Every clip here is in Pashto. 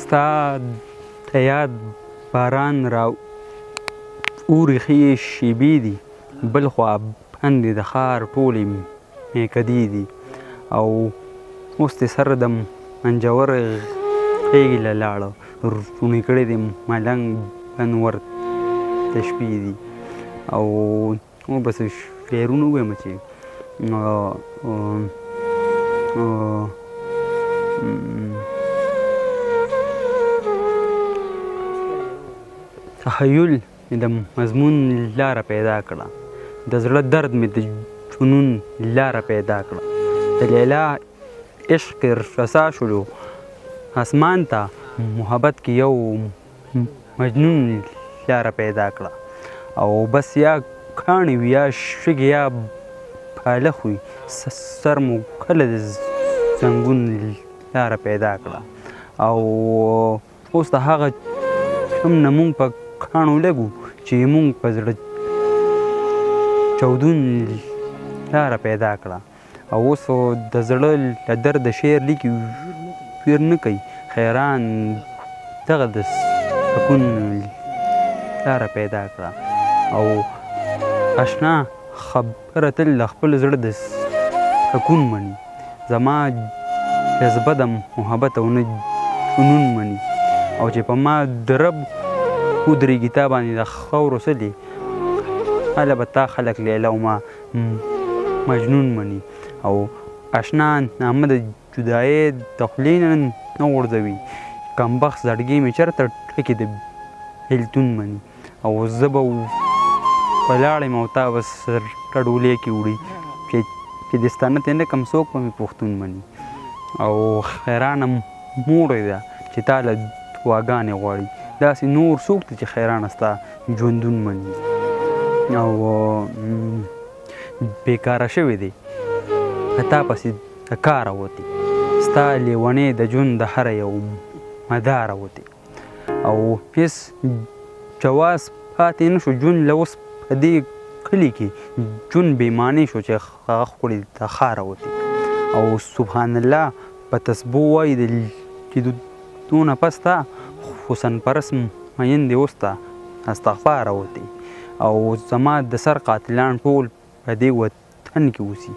ستا د یاد باران را اورښې شېبې دي، بل خوا بندې د ښار ټولې میکدې دي، او اوس دې سر د منجور غېږې له لاړه، روڼې کړې دې ملنګ انور د شپې دي. او بس شعرونه ووایم چې تخیل مې د مضمون لاره پیدا کړه، د زړه درد مې د جنون لاره پیدا کړه، د لیلا عشق رسا شولو اسمان ته، محبت کې یو مجنون لاره پیدا کړه. او بس یا کاڼي وي یا شګې یا بالښت وي، سر مو کله د زنګون لاره پیدا کړه. او اوس د هغه چم نه مونږ په کاڼو لګو چې مونږ په زړه چودون لاره پیدا کړه. او اوس د زړه له درده شعر لیکي ویر نه کوي، خیران دغه د سکون لاره پیدا کړه. او اشنا خبره تل د خپل زړه د سکون مني، زما جذبه د محبت او نه جنون مني. او چې په ما د رب ودرېږي تا باندې د خاورو څلې، هله به تا خلک لیلا او ما مجنون مني. او اشنا نامه د جدایۍ د خولې نه غورځوي، کمبخت زړګي مې چېرته ټکې د بېلتون مني. او زه به ولاړ یم او تا به سر ډولۍ کې وړي، چې دستانه ترې نه کم څوک به مې پښتون مني. او خیرانه موړی ده چې تا له دعاګانې غواړي، داسې نور څوک دی چې خیرانه ستا ژوندون مني. او بېکاره شوی دی تا پسې د کاره وتې، ستا لیونۍ د ژوند د هره یو مداره وتې. او هېڅ جواز پاتې نه شو ژوند له اوس په دې کلي کې، ژوند بېمانې شو چې هغه خورې د ښاره وتې. او سبحان الله په تسبو وایي چې دونه پس تا حسن پرست مین دې اوس ته استغفاره وتې. او زما د سر قاتلان ټول په دې وطن کې اوسي،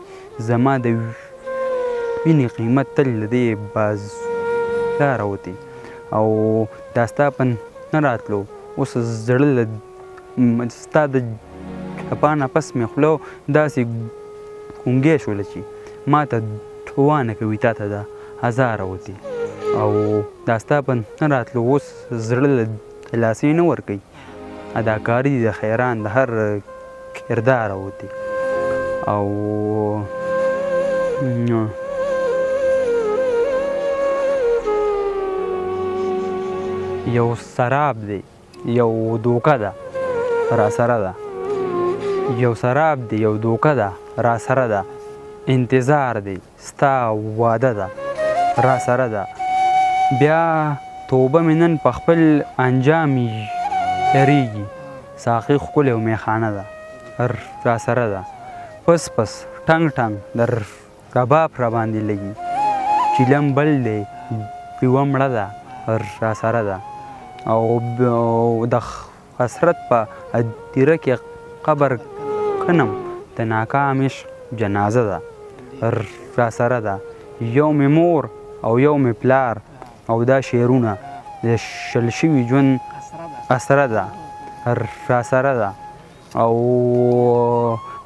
زما د وینې قیمت تل له دې بازاره وتې. او دا ستا په نه راتلو اوس زړه له ستا د جپا نه پس مې خوله داسې ګونګی شوله چې ما ته دعا نه کوي تا ته د هزاره وتې. او دا ستا په نه راتلو اوس زړه له لاسې نه ورکوي، اداکاري د خیران د هر کرداره وتې. او یو سراب دی یو دوکه ده را سره ده، یو سراب دی یو دوکه ده را سره ده، انتظار دی ستا واده ده را سره ده. بیا توبه مې نن په خپل انجام یریږي، ساقي ښکلې او میخانه ده را سره ده. پس پس ټنګ ټنګ در رباب را باندې لګي، چیلم بل دی یوه مړه ده را سره ده. او د حسرت په هدیره کې قبر کنم، د ناکام عشق جنازه ده را سره ده. یو مې مور او یو مې پلار، او دا شعرونه د شل شوي ژوند اسره ده را سره ده. او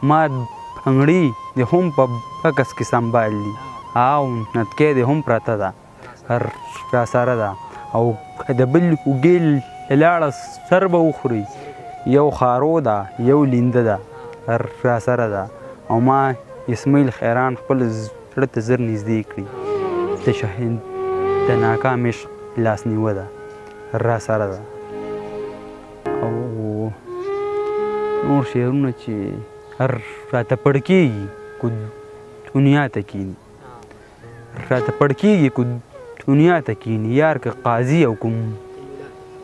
ما پنګړي د هم په بکس کې سنبال دي، او نتکۍ د هم پرته ده را سره ده. او که د بل اوږې لاړه سر به وخوري، یو خارو ده یو لینده ده را سره ده. او ما اسماعیل خیران خپل زړه ته زر نږدې کړي، د شهید د ناکام عشق لاس نیوه ده را سره ده. او نور شعرونه چې هر راته پړ کېږي کو دنیا ته کیني، راته پړ کېږي کو دنیا ته کیني، یار که قاضي او کوم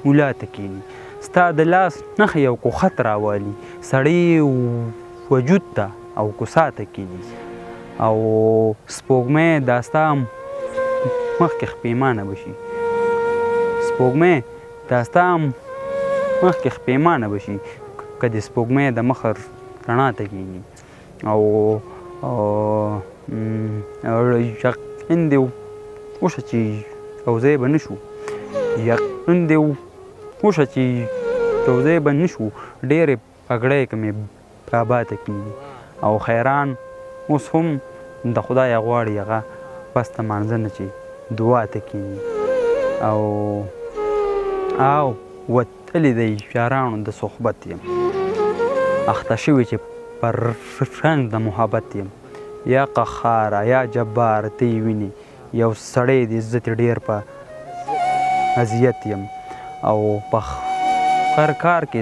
مولا ته کیني. ستا د لاس نښې او کو خط راوالي، سړی وجود ته او کوڅا ته کیني. او سپوږمۍ دا ستا مخکې خپېمانه به شي، سپوږمۍ دا ستا مخکې پښیمانه به شي که د سپوږمۍ د مخه رڼا ته کښېني او یقین دې وشه چې یوځای به نه شو یقین دې وشه چې یوځای به نه شو ډېرې پګړۍ که مې بابا ته کېږي او خیران اوس هم د خدای غواړي هغه بس د مانځه نه چې دعا ته کېږي او وتلی د یارانو د صحبت یم اخته شوي چې پر رنګ د محبت یم یا قهاره یا جبار ته یې وینې یو سړی د عزت ډېر په اذیت یم او په هر کار کې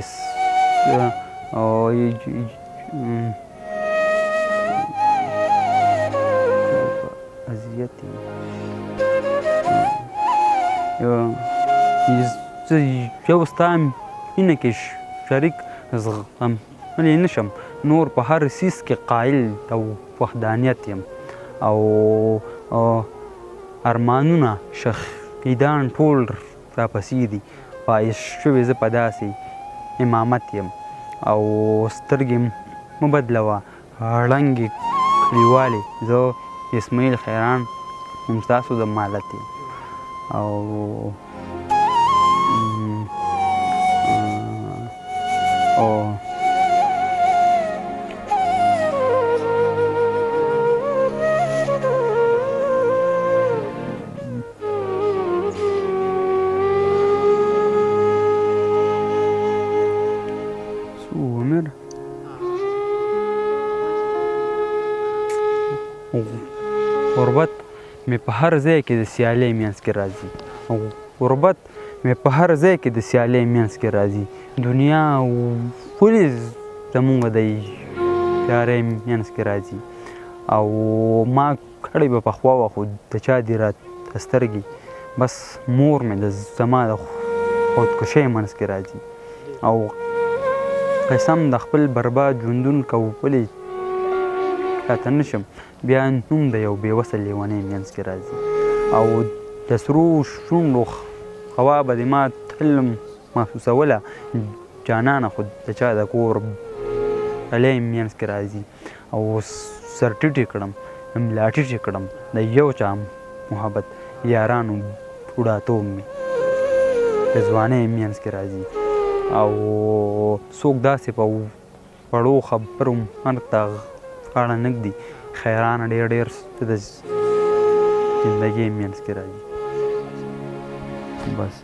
اذیت یم زه یو ستا مینه کې شریک زغملی نه شم نور په هر څیز کې قایل او وحدانیت یم او ارمانونه شهیدان ټول راپسې دي پایش شوي زه په داسې امامت یم او سترګې مه بدلوه ړنګې کلیوالې زه اسماعیل خیران هم ستاسو د مالت یم او غربت مې په هر ځای کې د سیالۍ منځ کې راځي غربت مې په هر ځای کې د سیالۍ منځ کې راځي دنیا ولې زموږ د یارۍ منځ کې راځي او ما کړی به پخوا وه خو د چا دي راته سترګې بس مور مې زما د خودکشۍ منځ کې راځي او قسم د خپل برباد ژوندون کولی راته نه شم بیا نوم د یو بېوسه لیونۍ منځ کې راځي او د سرو شونډو هوا به دې ما تل محسوسوله جانانه خو د چا د کور بلی منځ کې راځي او سر ټیټې کړم ملا ټیټې کړم د یو چا محبت یارانو بوډاتوب مې د ځوانۍ منځ کې راځي او څوک داسې په وړو خبرو مرګ ته غاړه نه ږدي خیرانه ډېر ډېر د زندګۍ منځ کې راځي بس